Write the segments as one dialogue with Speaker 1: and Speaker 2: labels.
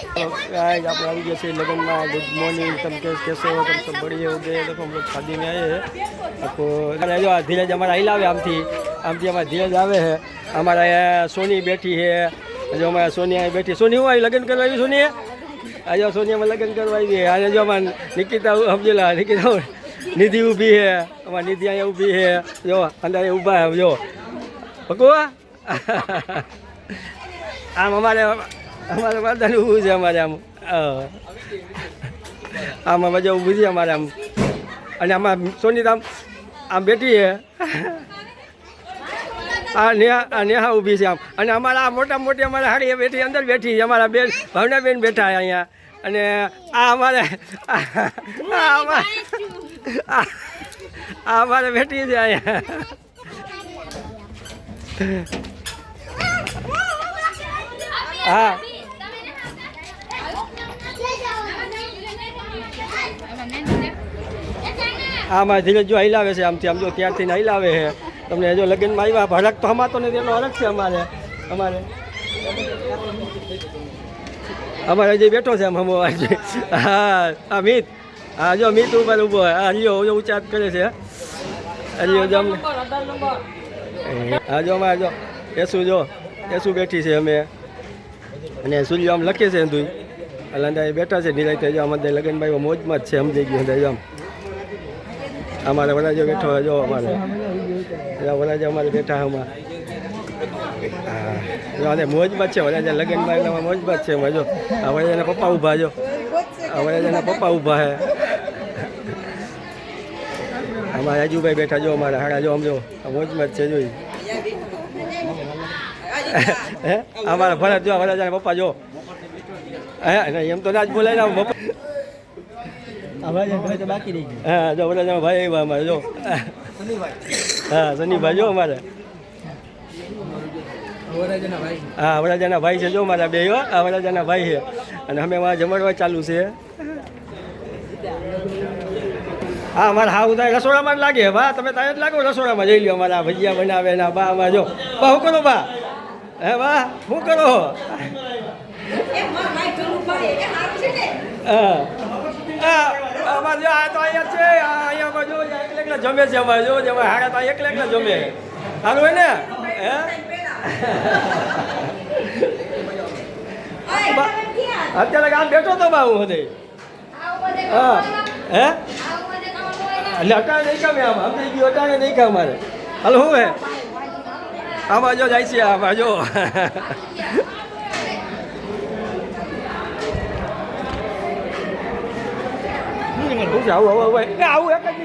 Speaker 1: Guys आप आ गए थे लगन में। गुड मॉर्निंग, तुम कैसे हो? तुम सब बढ़िया हो गए? देखो हम लोग शादी में आए हैं। आपको जो धीरज हमारा हिलावे आमथी हमारा धीरज आवे है। हमारा यहाँ सोनी बैठी है, जो हमारा सोनी यहाँ बैठी। सोनी हुआ लगन करवाई? सोनी है आज सोनिया में लगन करवाई है। आज जो हमारा निकिता समझेला निकिता निधि ऊभी है, हमारी निधि यहाँ ऊभी है, जो अंदर ऊभा है जो पकुआ आम हमारे बधाने ऊभું છે અમારે આમ બધા ઊભી છે અમારે આમ। અને આમાં સોની આમ બેઠી છે, આ નેહા ઊભી છે આમ। અને અમારા મોટા મોટી અમારા હાડી બેઠી અંદર બેઠી છે, અમારા બેન ભાવનાબેન બેઠા છે અહીંયા। અને આ અમારે આ અમારે બેઠી છે અહીંયા। હા આમાં ધીરજ જો હલાવે છે આમથી આમ જો ત્યારથી હલાવે છે તમને। જો લગ્નમાં આવ્યા હરક તો અમાતો નથી, એનો હરક છે અમારે અમારે જે બેઠો છે આમ હમો આજે। હા આ મિત, હા જો મિત ઉપર ઊભો હોય, આ રિયો જો ઉચ્ચાર કરે છે રિયો જો અમને। હા જો અમારે જો એસુ બેઠી છે અમે, અને સૂર્ય આમ લખે છે તું અલાંદા બેઠા છે નિરાતે। જો અમારે લગ્નમાં મોજમાં જ છે, સમજી ગયું જો આમ અમારે વરાજો બેઠો હોય જો અમારે વરાજા અમારે બેઠા આમાં। હા જો અને મોજમાં જ છે વરાજા લગ્નમાં, એટલે મોજમાં જ છે એમાં। જો આ વરાજાના પપ્પા ઊભા, જો આ વરાજાના પપ્પા ઊભા છે। અમારા રાજુભાઈ બેઠા જો અમારા હાડા જો આમ જો મોજમાં જ છે જોઈ। હે અમારા ભરત જો વરાજાના પપ્પા જો હે એમ તો ના જ બોલાય ને પપ્પા। બાકી રહી ગયું। હા જો વરાજાના ભાઈ આવ્યા અમારે જો, હા સનીભાઈ જો અમારે, હા વરાજાના ભાઈ છે જો મારા બે, આ વરાજાના ભાઈ છે। અને અમે અમારા જમણવાર ચાલુ છે। હા અમારા હા ઉદાય રસોડામાં જ લાગે બા, તમે ત્યાં જ લાગો રસોડામાં જઈ લો। અમારા ભજીયા બનાવે ને બા અમારે જો બા શું કરો બા? હે બા શું કરો? હા અમારે જો આ તો અહીંયા છે, અહીંયા જો એકલા જમે છે અમારે જો હાડા તો એકલા જમે સારું હોય ને? હે અત્યારે આમ બેઠો તો બા હું હદે। હા હે એટલે અટાણે નહીં કામે આમ થઈ ગયું, અટાણે નહીં કામ મારે। હાલો શું હે આમાં જો જાય છે આમાં જો આવું એક જ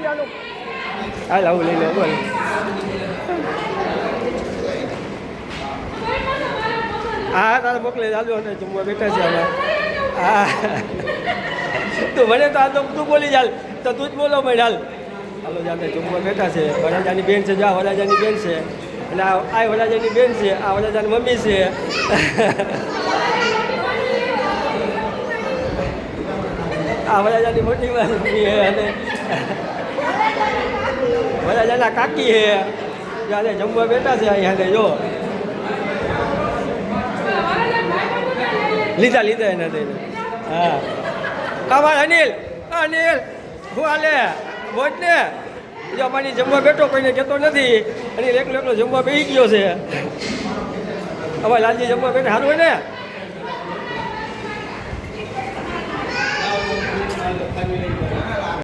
Speaker 1: હાલ આવું લઈ લો બોલ। હા તારે મોકલે ચાલુ અને જમવા બેઠા છે અમે। હા તું મને તો આ તો તું બોલી ચાલ તો તું જ બોલો મેં હાલ હાલો જાતે જમવા બેઠા છે। વરાજાની બેન છે, જા વરાજાની બેન છે, અને આ વરાજાની બેન છે, આ વરાજાની મમ્મી છે। આ વરાજાની મોટી મમ્મી છે અને વરાજાના કાકી છે, જ્યારે જમવા બેઠા છે અહીંયા જો લીધા એના થઈને। હા અમારે અનિલ હું હાલે બોજ ને જો અમારી જમવા બેઠો કોઈને કહેતો નથી, અનિલ એકલો જમવા બેસી ગયો છે। અમારે લાલજી જમવા બેઠા સારું હોય ને?